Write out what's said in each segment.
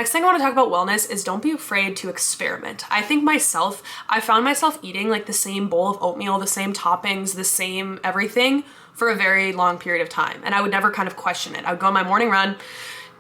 Next thing I want to talk about wellness is don't be afraid to experiment. I found myself eating like the same bowl of oatmeal, the same toppings, the same everything for a very long period of time. And I would never kind of question it. I would go on my morning run,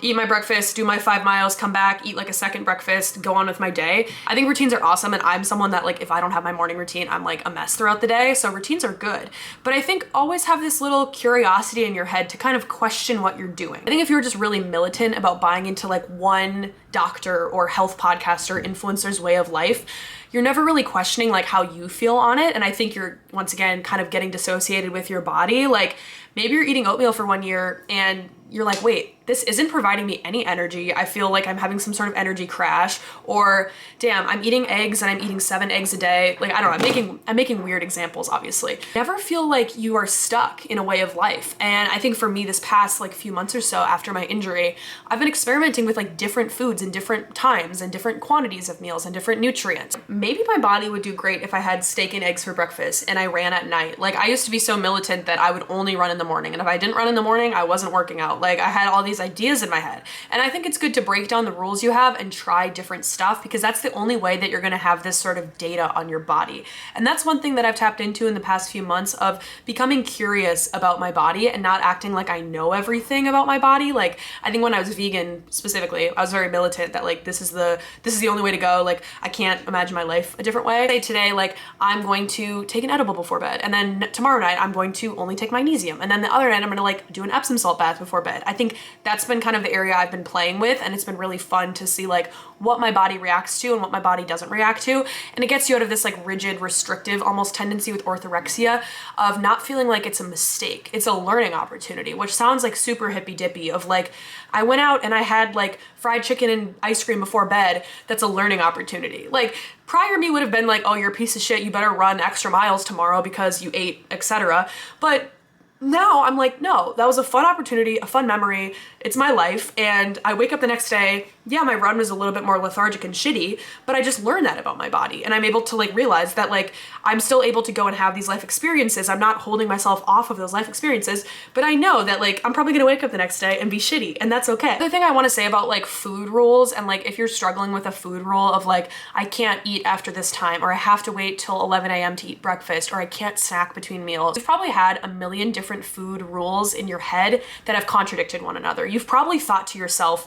eat my breakfast, do my 5 miles, come back, eat like a second breakfast, go on with my day. I think routines are awesome, and I'm someone that like if I don't have my morning routine, I'm like a mess throughout the day, so routines are good. But I think always have this little curiosity in your head to kind of question what you're doing. I think if you're just really militant about buying into like one doctor or health podcast or influencer's way of life, you're never really questioning like how you feel on it. And I think you're once again kind of getting dissociated with your body. Like maybe you're eating oatmeal for 1 year and you're like, wait, this isn't providing me any energy. I feel like I'm having some sort of energy crash, or damn, I'm eating eggs and I'm eating 7 eggs a day. Like, I don't know, I'm making weird examples, obviously. Never feel like you are stuck in a way of life. And I think for me this past like few months or so after my injury, I've been experimenting with like different foods and different times and different quantities of meals and different nutrients. Maybe my body would do great if I had steak and eggs for breakfast and I ran at night. Like I used to be so militant that I would only run in the morning. And if I didn't run in the morning, I wasn't working out. Like I had all these ideas in my head. And I think it's good to break down the rules you have and try different stuff, because that's the only way that you're going to have this sort of data on your body. And that's one thing that I've tapped into in the past few months, of becoming curious about my body and not acting like I know everything about my body. Like I think when I was vegan specifically, I was very militant that like this is the only way to go. Like I can't imagine my life a different way. Say today, like I'm going to take an edible before bed, and then tomorrow night I'm going to only take magnesium, and then the other night I'm going to like do an Epsom salt bath before bed. I think that's been kind of the area I've been playing with, and it's been really fun to see like what my body reacts to and what my body doesn't react to. And it gets you out of this like rigid, restrictive, almost tendency with orthorexia of not feeling like it's a mistake. It's a learning opportunity, which sounds like super hippy dippy of like, I went out and I had like fried chicken and ice cream before bed. That's a learning opportunity. Like prior me would have been like, oh, you're a piece of shit. You better run extra miles tomorrow because you ate, etc. But now I'm like, no, that was a fun opportunity, a fun memory. It's my life. And I wake up the next day. Yeah, my run was a little bit more lethargic and shitty, but I just learned that about my body. And I'm able to like realize that like I'm still able to go and have these life experiences. I'm not holding myself off of those life experiences, but I know that like I'm probably gonna wake up the next day and be shitty, and that's okay. The thing I want to say about like food rules, and like if you're struggling with a food rule of like, I can't eat after this time, or I have to wait till 11 a.m. to eat breakfast, or I can't snack between meals. You've probably had a million different food rules in your head that have contradicted one another. You've probably thought to yourself,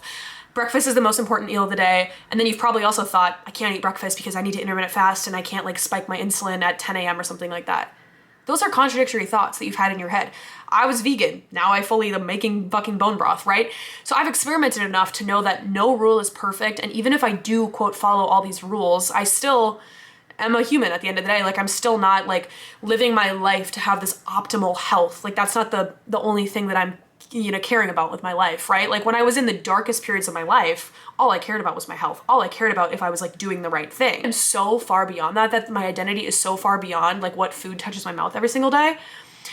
breakfast is the most important meal of the day. And then you've probably also thought, I can't eat breakfast because I need to intermittent fast and I can't like spike my insulin at 10 a.m. or something like that. Those are contradictory thoughts that you've had in your head. I was vegan. Now I fully am making fucking bone broth, right? So I've experimented enough to know that no rule is perfect. And even if I do quote follow all these rules, I still am a human at the end of the day. Like I'm still not like living my life to have this optimal health. Like that's not the only thing that I'm caring about with my life, right? Like when I was in the darkest periods of my life, all I cared about was my health. All I cared about if I was like doing the right thing. I'm so far beyond that my identity is so far beyond like what food touches my mouth every single day.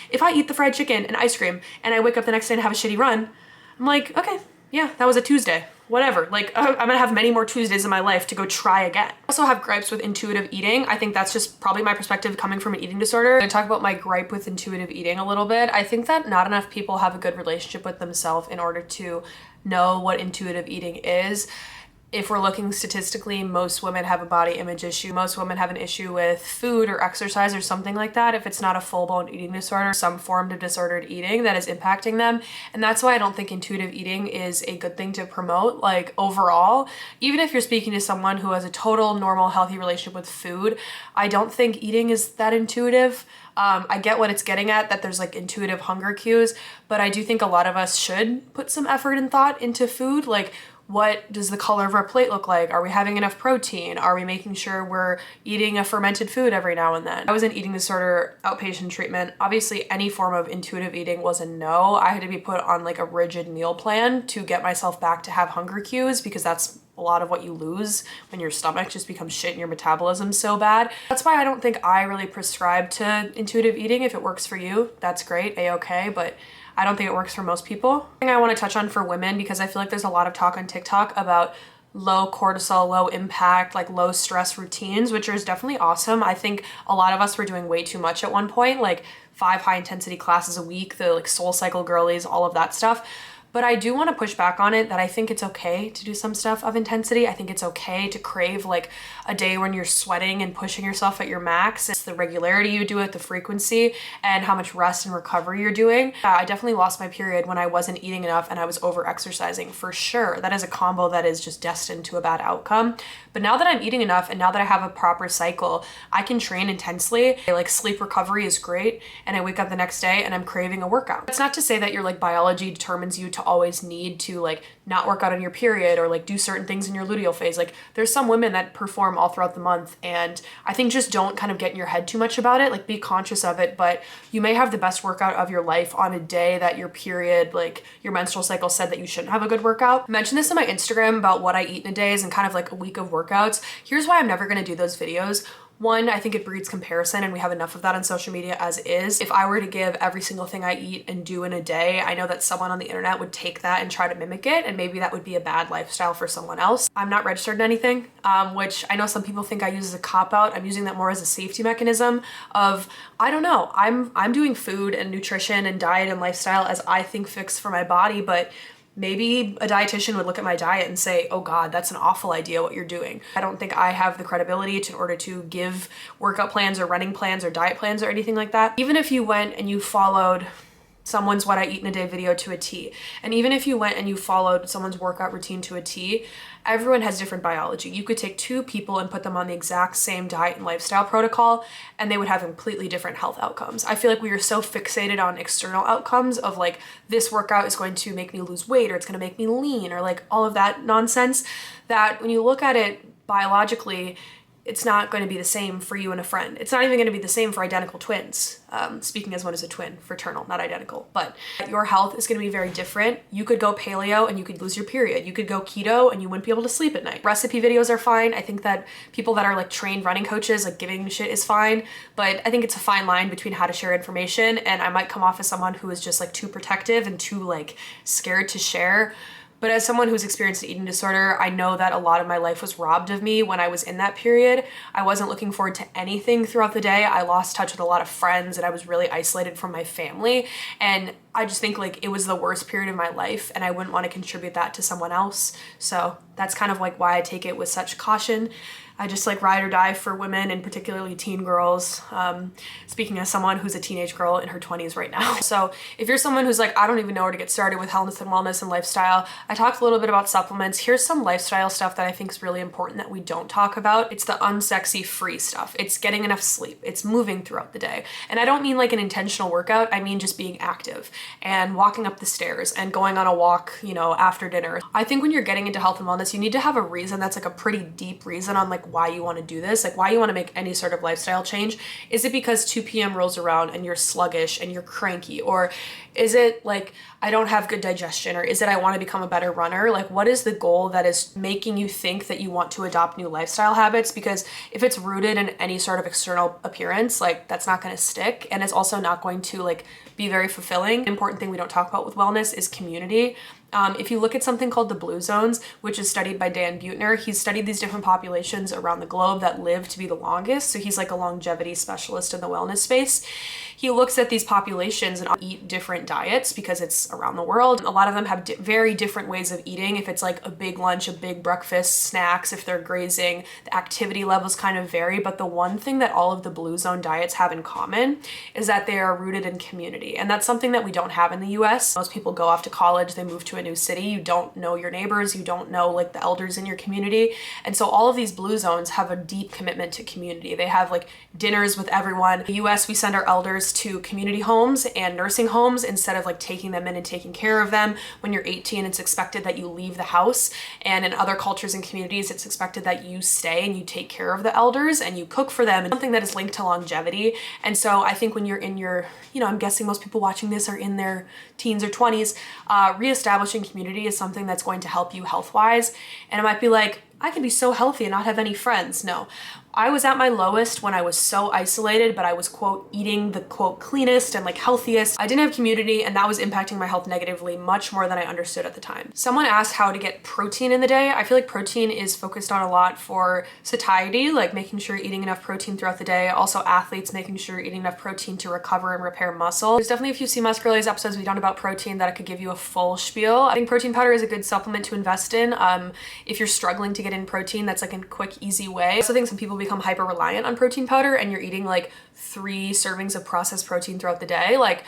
If I eat the fried chicken and ice cream and I wake up the next day and have a shitty run, I'm like, okay, yeah, that was a Tuesday. Whatever, like I'm gonna have many more Tuesdays in my life to go try again. I also have gripes with intuitive eating. I think that's just probably my perspective coming from an eating disorder. I'm gonna talk about my gripe with intuitive eating a little bit. I think that not enough people have a good relationship with themselves in order to know what intuitive eating is. If we're looking statistically, most women have a body image issue. Most women have an issue with food or exercise or something like that. If it's not a full-blown eating disorder, some form of disordered eating that is impacting them. And that's why I don't think intuitive eating is a good thing to promote, like overall. Even if you're speaking to someone who has a total, normal, healthy relationship with food, I don't think eating is that intuitive. I get what it's getting at, that there's like intuitive hunger cues, but I do think a lot of us should put some effort and thought into food. Like, what does the color of our plate look like? Are we having enough protein? Are we making sure we're eating a fermented food every now and then? I was in eating disorder outpatient treatment. Obviously, any form of intuitive eating was a no. I had to be put on like a rigid meal plan to get myself back to have hunger cues, because that's a lot of what you lose when your stomach just becomes shit and your metabolism's so bad. That's why I don't think I really prescribe to intuitive eating. If it works for you, that's great, a-okay, but I don't think it works for most people. The thing I want to touch on for women, because I feel like there's a lot of talk on TikTok about low cortisol, low impact, like low stress routines, which is definitely awesome. I think a lot of us were doing way too much at one point, like 5 high intensity classes a week, the like Soul Cycle girlies, all of that stuff. But I do want to push back on it that I think it's okay to do some stuff of intensity. I think it's okay to crave like a day when you're sweating and pushing yourself at your max. It's the regularity you do it, the frequency, and how much rest and recovery you're doing. I definitely lost my period when I wasn't eating enough and I was over exercising, for sure. That is a combo that is just destined to a bad outcome. But now that I'm eating enough and now that I have a proper cycle, I can train intensely. Like sleep recovery is great, and I wake up the next day and I'm craving a workout. It's not to say that your like biology determines you to always need to like not work out on your period or like do certain things in your luteal phase. Like there's some women that perform all throughout the month, and I think just don't kind of get in your head too much about it. Like be conscious of it, but you may have the best workout of your life on a day that your period, like your menstrual cycle said that you shouldn't have a good workout. I mentioned this on my Instagram about what I eat in a day and kind of like a week of workouts. Here's why I'm never going to do those videos. One, I think it breeds comparison, and we have enough of that on social media as is. If I were to give every single thing I eat and do in a day, I know that someone on the internet would take that and try to mimic it, and maybe that would be a bad lifestyle for someone else. I'm not registered in anything, which I know some people think I use as a cop-out. I'm using that more as a safety mechanism of, I don't know, I'm doing food and nutrition and diet and lifestyle as I think fits for my body, but maybe a dietitian would look at my diet and say, oh God, that's an awful idea what you're doing. I don't think I have the credibility in order to give workout plans or running plans or diet plans or anything like that. Even if you went and you followed someone's what I eat in a day video to a T, and even if you went and you followed someone's workout routine to a T, everyone has different biology. You could take two people and put them on the exact same diet and lifestyle protocol, and they would have completely different health outcomes. I feel like we are so fixated on external outcomes of like, this workout is going to make me lose weight, or it's going to make me lean, or like all of that nonsense, that when you look at it biologically, it's not going to be the same for you and a friend. It's not even going to be the same for identical twins. Speaking as one is a twin, fraternal, not identical. But your health is going to be very different. You could go paleo and you could lose your period. You could go keto and you wouldn't be able to sleep at night. Recipe videos are fine. I think that people that are like trained running coaches, like giving shit is fine. But I think it's a fine line between how to share information, and I might come off as someone who is just like too protective and too like scared to share. But as someone who's experienced an eating disorder, I know that a lot of my life was robbed of me when I was in that period. I wasn't looking forward to anything throughout the day. I lost touch with a lot of friends, and I was really isolated from my family. And I just think like it was the worst period of my life, and I wouldn't want to contribute that to someone else. So that's kind of like why I take it with such caution. I just like ride or die for women, and particularly teen girls. Speaking as someone who's a teenage girl in her 20s right now. So if you're someone who's like, I don't even know where to get started with health and wellness and lifestyle, I talked a little bit about supplements. Here's some lifestyle stuff that I think is really important that we don't talk about. It's the unsexy free stuff. It's getting enough sleep. It's moving throughout the day. And I don't mean like an intentional workout. I mean just being active and walking up the stairs and going on a walk, you know, after dinner. I think when you're getting into health and wellness, you need to have a reason that's like a pretty deep reason on like why you want to do this, like why you want to make any sort of lifestyle change. Is it because 2 p.m. rolls around and you're sluggish and you're cranky? Or is it like, I don't have good digestion? Or is it I want to become a better runner? Like, what is the goal that is making you think that you want to adopt new lifestyle habits? Because if it's rooted in any sort of external appearance, like that's not going to stick, and it's also not going to like be very fulfilling. An important thing we don't talk about with wellness is community. If you look at something called the blue zones, which is studied by Dan Buettner, he's studied these different populations around the globe that live to be the longest. So he's like a longevity specialist in the wellness space. He looks at these populations and eat different diets because it's around the world. A lot of them have very different ways of eating. If it's like a big lunch, a big breakfast, snacks, if they're grazing, the activity levels kind of vary. But the one thing that all of the blue zone diets have in common is that they are rooted in community. And that's something that we don't have in the US. Most people go off to college, they move to a new city, you don't know your neighbors, you don't know like the elders in your community. And so all of these blue zones have a deep commitment to community. They have like dinners with everyone. In the US, we send our elders to community homes and nursing homes instead of like taking them in and taking care of them. When you're 18, it's expected that you leave the house. And in other cultures and communities, it's expected that you stay and you take care of the elders and you cook for them, and something that is linked to longevity. And so I think when you're in your, you know, I'm guessing most people watching this are in their teens or 20s, reestablishing community is something that's going to help you health-wise. And it might be like, I can be so healthy and not have any friends. No, I was at my lowest when I was so isolated, but I was, quote, eating the, quote, cleanest and like healthiest. I didn't have community, and that was impacting my health negatively much more than I understood at the time. Someone asked how to get protein in the day. I feel like protein is focused on a lot for satiety, like making sure you're eating enough protein throughout the day. Also athletes making sure you're eating enough protein to recover and repair muscle. There's definitely a few C Muscularly's episodes we've done about protein that I could give you a full spiel. I think protein powder is a good supplement to invest in if you're struggling to get in protein. That's like a quick, easy way. I also think some people become hyper reliant on protein powder, and you're eating like 3 servings of processed protein throughout the day. Like,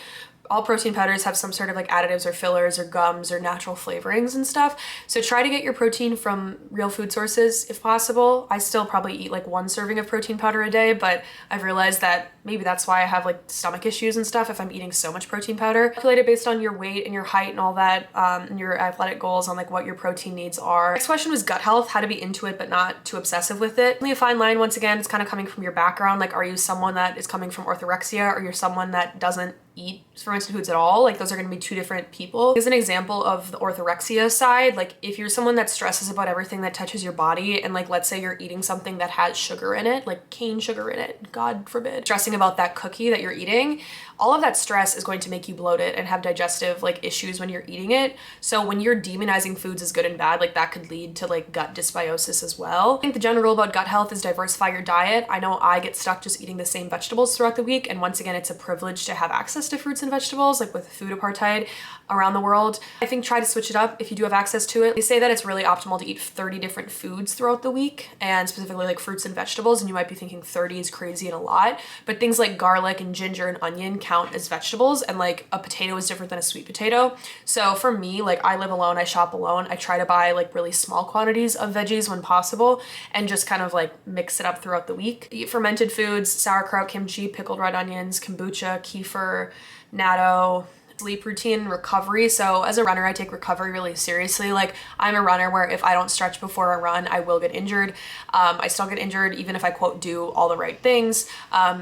all protein powders have some sort of like additives or fillers or gums or natural flavorings and stuff. So try to get your protein from real food sources if possible. I still probably eat like 1 serving of protein powder a day, but I've realized that maybe that's why I have like stomach issues and stuff if I'm eating so much protein powder. Calculate it based on your weight and your height and all that, and your athletic goals on like what your protein needs are. Next question was gut health, how to be into it but not too obsessive with it. Only a fine line, once again, it's kind of coming from your background. Like, are you someone that is coming from orthorexia, or you're someone that doesn't eat fermented foods at all? Like, those are going to be 2 different people. Here's an example of the orthorexia side. Like, if you're someone that stresses about everything that touches your body, and like, let's say you're eating something that has sugar in it, like cane sugar in it, God forbid, stressing about that cookie that you're eating, all of that stress is going to make you bloated and have digestive like issues when you're eating it. So when you're demonizing foods as good and bad, like that could lead to like gut dysbiosis as well. I think the general rule about gut health is diversify your diet. I know I get stuck just eating the same vegetables throughout the week, and once again, it's a privilege to have access to fruits and vegetables, like with food apartheid around the world. I think try to switch it up if you do have access to it. They say that it's really optimal to eat 30 different foods throughout the week, and specifically like fruits and vegetables, and you might be thinking 30 is crazy and a lot, but things like garlic and ginger and onion count as vegetables, and like a potato is different than a sweet potato. So for me, like, I live alone, I shop alone, I try to buy like really small quantities of veggies when possible and just kind of like mix it up throughout the week. Eat fermented foods, sauerkraut, kimchi, pickled red onions, kombucha, kefir, natto. Sleep routine, recovery. So as a runner, I take recovery really seriously. Like, I'm a runner where if I don't stretch before a run, I will get injured. I still get injured even if I, quote, do all the right things.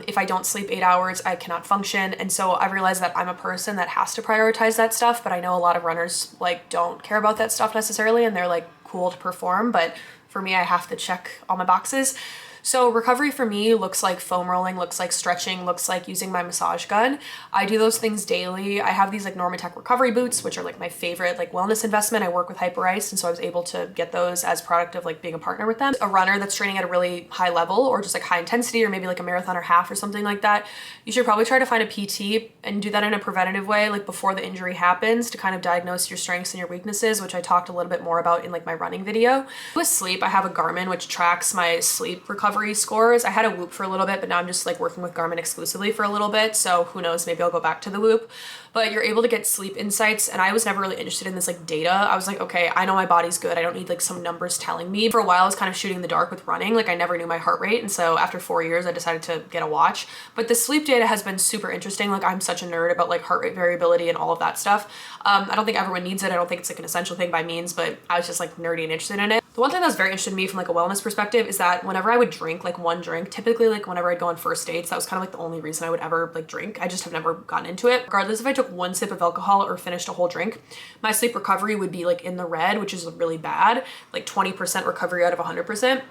If I don't sleep 8 hours, I cannot function. And so I realized that I'm a person that has to prioritize that stuff, but I know a lot of runners like don't care about that stuff necessarily, and they're like cool to perform. But for me, I have to check all my boxes. So recovery for me looks like foam rolling, looks like stretching, looks like using my massage gun. I do those things daily. I have these like Normatec recovery boots, which are like my favorite like wellness investment. I work with Hyperice, and so I was able to get those as product of like being a partner with them. A runner that's training at a really high level, or just like high intensity, or maybe like a marathon or half or something like that, you should probably try to find a PT and do that in a preventative way, like before the injury happens, to kind of diagnose your strengths and your weaknesses, which I talked a little bit more about in like my running video. With sleep, I have a Garmin which tracks my sleep recovery scores. I had a Whoop for a little bit, but now I'm just like working with Garmin exclusively for a little bit. So who knows, maybe I'll go back to the Whoop. But you're able to get sleep insights, and I was never really interested in this like data. I was like, okay, I know my body's good. I don't need like some numbers telling me. For a while, I was kind of shooting in the dark with running. Like, I never knew my heart rate. And so after 4 years, I decided to get a watch. But the sleep data has been super interesting. Like, I'm such a nerd about like heart rate variability and all of that stuff. I don't think everyone needs it. I don't think it's like an essential thing by means, but I was just like nerdy and interested in it. The one thing that was very interesting to me from like a wellness perspective is that whenever I would drink like one drink, typically like whenever I'd go on first dates, that was kind of like the only reason I would ever like drink. I just have never gotten into it. Regardless if I took 1 sip of alcohol or finished a whole drink, my sleep recovery would be like in the red, which is really bad, like 20% recovery out of 100%.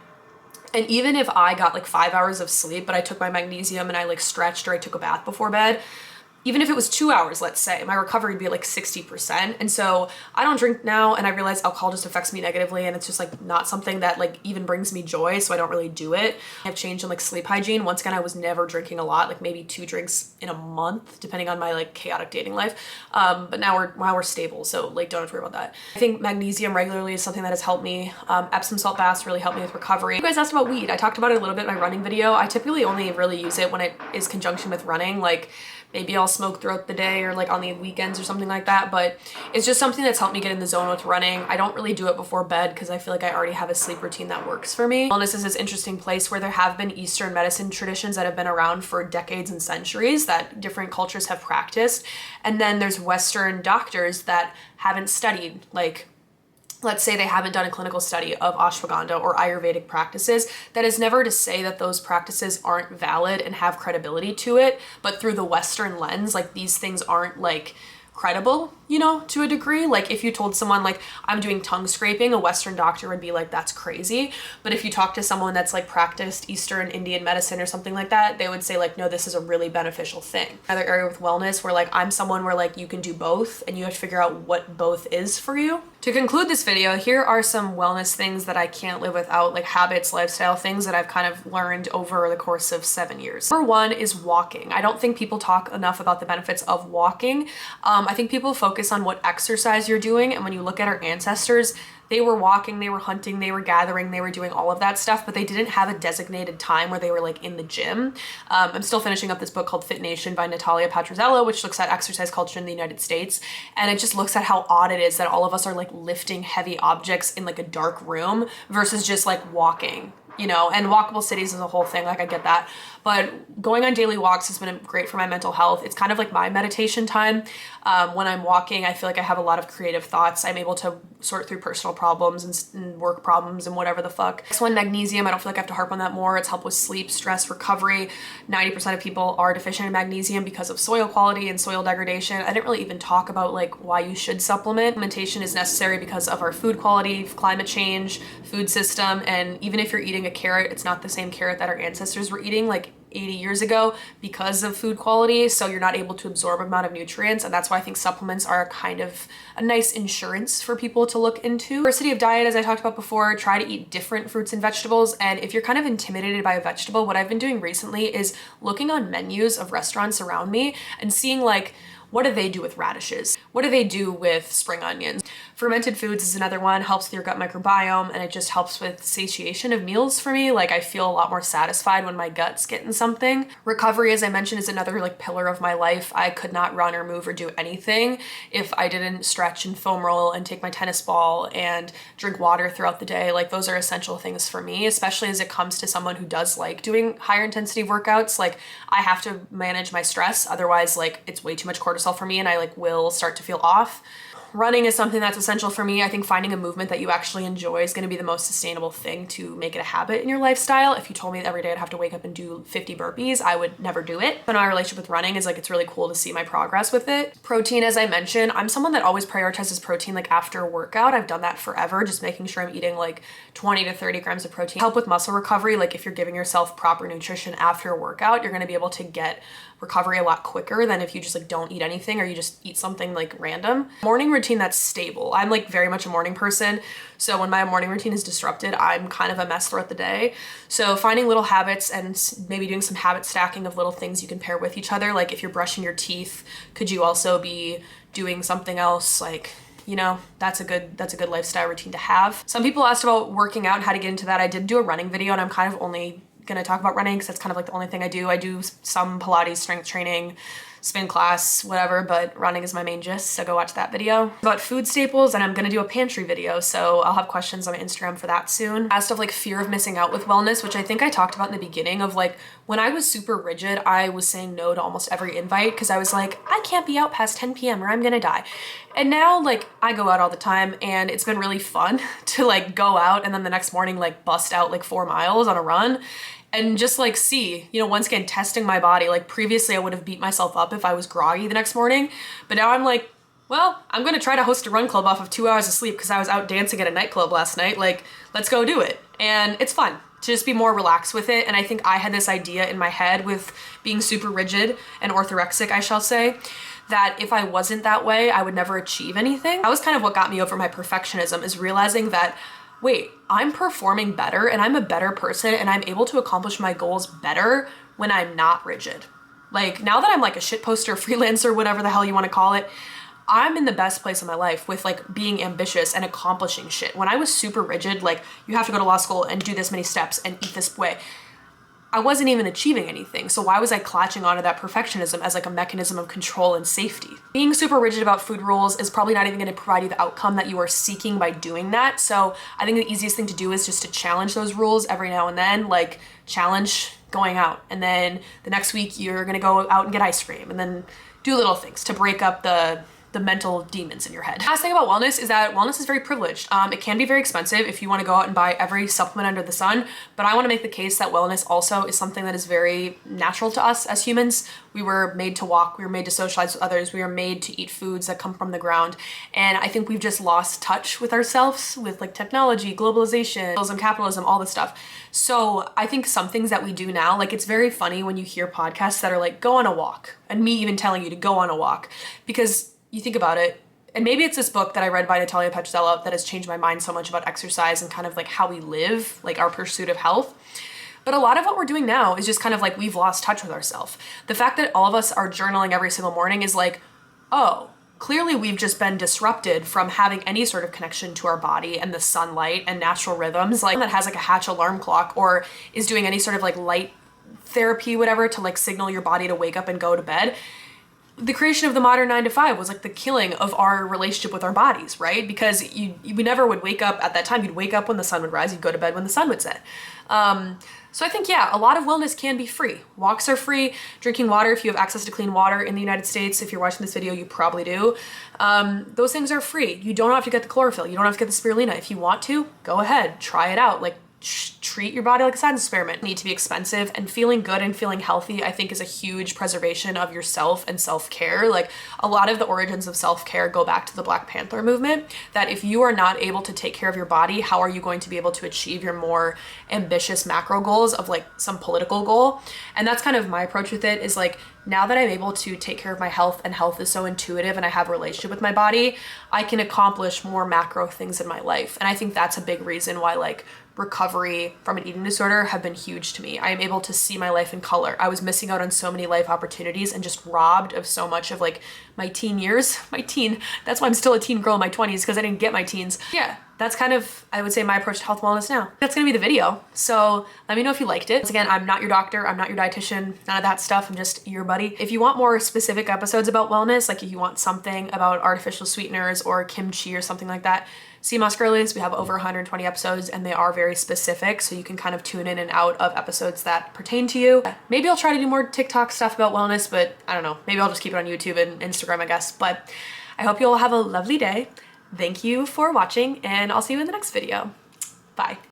And even if I got like 5 hours of sleep, but I took my magnesium and I like stretched or I took a bath before bed, even if it was 2 hours, let's say, my recovery would be like 60%. And so I don't drink now, and I realize alcohol just affects me negatively, and it's just like not something that like even brings me joy, so I don't really do it. I've changed in like sleep hygiene. Once again, I was never drinking a lot, like maybe 2 drinks in a month, depending on my like chaotic dating life. But now we're stable, so like don't have to worry about that. I think magnesium regularly is something that has helped me. Epsom salt baths really helped me with recovery. You guys asked about weed. I talked about it a little bit in my running video. I typically only really use it when it is conjunction with running. Like, maybe I'll smoke throughout the day or like on the weekends or something like that, but it's just something that's helped me get in the zone with running. I don't really do it before bed because I feel like I already have a sleep routine that works for me. Wellness is this interesting place where there have been Eastern medicine traditions that have been around for decades and centuries that different cultures have practiced. And then there's Western doctors that haven't studied, like, let's say they haven't done a clinical study of ashwagandha or Ayurvedic practices. That is never to say that those practices aren't valid and have credibility to it, but through the Western lens, like, these things aren't like credible. you know, to a degree. Like if you told someone like I'm doing tongue scraping, a Western doctor would be like, that's crazy. But if you talk to someone that's like practiced Eastern Indian medicine or something like that, they would say like, no, this is a really beneficial thing. Another area with wellness where like I'm someone where like you can do both and you have to figure out what both is for you. To conclude this video, here are some wellness things that I can't live without, like habits, lifestyle things that I've kind of learned over the course of 7 years. Number one is walking. I don't think people talk enough about the benefits of walking. I think people focus on what exercise you're doing, and when you look at our ancestors, they were walking, they were hunting, they were gathering, they were doing all of that stuff, but they didn't have a designated time where they were like in the gym. I'm still finishing up this book called Fit Nation by Natalia Petrozello, which looks at exercise culture in the United States. And it just looks at how odd it is that all of us are like lifting heavy objects in like a dark room versus just like walking, you know, and walkable cities is a whole thing. Like I get that, but going on daily walks has been great for my mental health. It's kind of like my meditation time. When I'm walking, I feel like I have a lot of creative thoughts. I'm able to sort through personal problems and work problems and whatever the fuck. Next one, magnesium. I don't feel like I have to harp on that more. It's helped with sleep, stress, recovery. 90% of people are deficient in magnesium because of soil quality and soil degradation. I didn't really even talk about like why you should supplement. Supplementation is necessary because of our food quality, climate change, food system, and even if you're eating a carrot, it's not the same carrot that our ancestors were eating like 80 years ago because of food quality, so you're not able to absorb amount of nutrients, and that's why I think supplements are kind of a nice insurance for people to look into. Diversity of diet, as I talked about before, try to eat different fruits and vegetables, and if you're kind of intimidated by a vegetable, what I've been doing recently is looking on menus of restaurants around me and seeing like, what do they do with radishes? What do they do with spring onions? Fermented foods is another one, helps with your gut microbiome, and it just helps with satiation of meals for me. Like I feel a lot more satisfied when my gut's getting something. Recovery, as I mentioned, is another like pillar of my life. I could not run or move or do anything if I didn't stretch and foam roll and take my tennis ball and drink water throughout the day. Like those are essential things for me, especially as it comes to someone who does like doing higher intensity workouts. Like I have to manage my stress, otherwise like it's way too much cortisol for me and I like will start to feel off. Running is something that's essential for me. I think finding a movement that you actually enjoy is going to be the most sustainable thing to make it a habit in your lifestyle. If you told me that every day I'd have to wake up and do 50 burpees, I would never do it. But my relationship with running is like, it's really cool to see my progress with it. Protein, as I mentioned, I'm someone that always prioritizes protein like after a workout. I've done that forever, just making sure I'm eating like 20 to 30 grams of protein. Help with muscle recovery. Like if you're giving yourself proper nutrition after a workout, you're going to be able to get recovery a lot quicker than if you just like don't eat anything or you just eat something like random. Morning routine that's stable. I'm like very much a morning person. So when my morning routine is disrupted, I'm kind of a mess throughout the day. So finding little habits and maybe doing some habit stacking of little things you can pair with each other. Like if you're brushing your teeth, could you also be doing something else? Like, you know, that's a good lifestyle routine to have. Some people asked about working out and how to get into that. I did do a running video and I'm kind of only gonna talk about running because that's kind of like the only thing I do. I do some Pilates, strength training, spin class, whatever, but running is my main gist, so go watch that video. About food staples, and I'm gonna do a pantry video, so I'll have questions on my Instagram for that soon. Asked of like fear of missing out with wellness, which I think I talked about in the beginning of like, when I was super rigid, I was saying no to almost every invite because I was like, I can't be out past 10 p.m. or I'm gonna die. And now like I go out all the time and it's been really fun to like go out and then the next morning like bust out like 4 miles on a run. And just like see, you know, once again, testing my body. Like previously I would have beat myself up if I was groggy the next morning, but now I'm like, well, I'm gonna try to host a run club off of 2 hours of sleep because I was out dancing at a nightclub last night. Like, let's go do it. And it's fun to just be more relaxed with it. And I think I had this idea in my head with being super rigid and orthorexic, I shall say, that if I wasn't that way, I would never achieve anything. That was kind of what got me over my perfectionism, is realizing that wait, I'm performing better and I'm a better person and I'm able to accomplish my goals better when I'm not rigid. Like now that I'm like a shit poster, freelancer, whatever the hell you want to call it, I'm in the best place in my life with like being ambitious and accomplishing shit. When I was super rigid, like you have to go to law school and do this many steps and eat this way, I wasn't even achieving anything. So why was I clutching onto that perfectionism as like a mechanism of control and safety? Being super rigid about food rules is probably not even going to provide you the outcome that you are seeking by doing that. So I think the easiest thing to do is just to challenge those rules every now and then, like challenge going out. And then the next week you're going to go out and get ice cream and then do little things to break up the the mental demons in your head. Last thing about wellness is that wellness is very privileged. It can be very expensive if you want to go out and buy every supplement under the sun, but I want to make the case that wellness also is something that is very natural to us as humans. We were made to walk, we were made to socialize with others, we were made to eat foods that come from the ground. And I think we've just lost touch with ourselves with like technology, globalization, capitalism, all this stuff. So I think some things that we do now, like it's very funny when you hear podcasts that are like, go on a walk, and me even telling you to go on a walk, because you think about it, and maybe it's this book that I read by Natalia Petrzello that has changed my mind so much about exercise and kind of like how we live, like our pursuit of health. But a lot of what we're doing now is just kind of like we've lost touch with ourselves. The fact that all of us are journaling every single morning is like, oh, clearly we've just been disrupted from having any sort of connection to our body and the sunlight and natural rhythms, like that has like a Hatch alarm clock or is doing any sort of like light therapy, whatever, to like signal your body to wake up and go to bed. The creation of the modern 9-to-5 was like the killing of our relationship with our bodies, right? Because we never would wake up at that time. You'd wake up when the sun would rise, you'd go to bed when the sun would set. So I think, yeah, a lot of wellness can be free. Walks are free. Drinking water, if you have access to clean water in the United States, if you're watching this video, you probably do. Those things are free. You don't have to get the chlorophyll. You don't have to get the spirulina. If you want to, go ahead, try it out. Like, treat your body like a science experiment. Need to be expensive, and feeling good and feeling healthy, I think, is a huge preservation of yourself and self-care. Like a lot of the origins of self-care go back to the Black Panther movement, that if you are not able to take care of your body, how are you going to be able to achieve your more ambitious macro goals of like some political goal? And that's kind of my approach with it, is like, now that I'm able to take care of my health, and health is so intuitive and I have a relationship with my body, I can accomplish more macro things in my life. And I think that's a big reason why like recovery from an eating disorder have been huge to me. I am able to see my life in color. I was missing out on so many life opportunities and just robbed of so much of like my teen years. That's why I'm still a teen girl in my 20s, because I didn't get my teens. Yeah, that's kind of, I would say, my approach to health and wellness now. That's gonna be the video. So let me know if you liked it. Once again, I'm not your doctor, I'm not your dietitian, none of that stuff. I'm just your buddy. If you want more specific episodes about wellness, like if you want something about artificial sweeteners or kimchi or something like that, see Muscarlies. We have over 120 episodes and they are very specific, so you can kind of tune in and out of episodes that pertain to you. Maybe I'll try to do more TikTok stuff about wellness, but I don't know. Maybe I'll just keep it on YouTube and Instagram, I guess. But I hope you all have a lovely day. Thank you for watching, and I'll see you in the next video. Bye.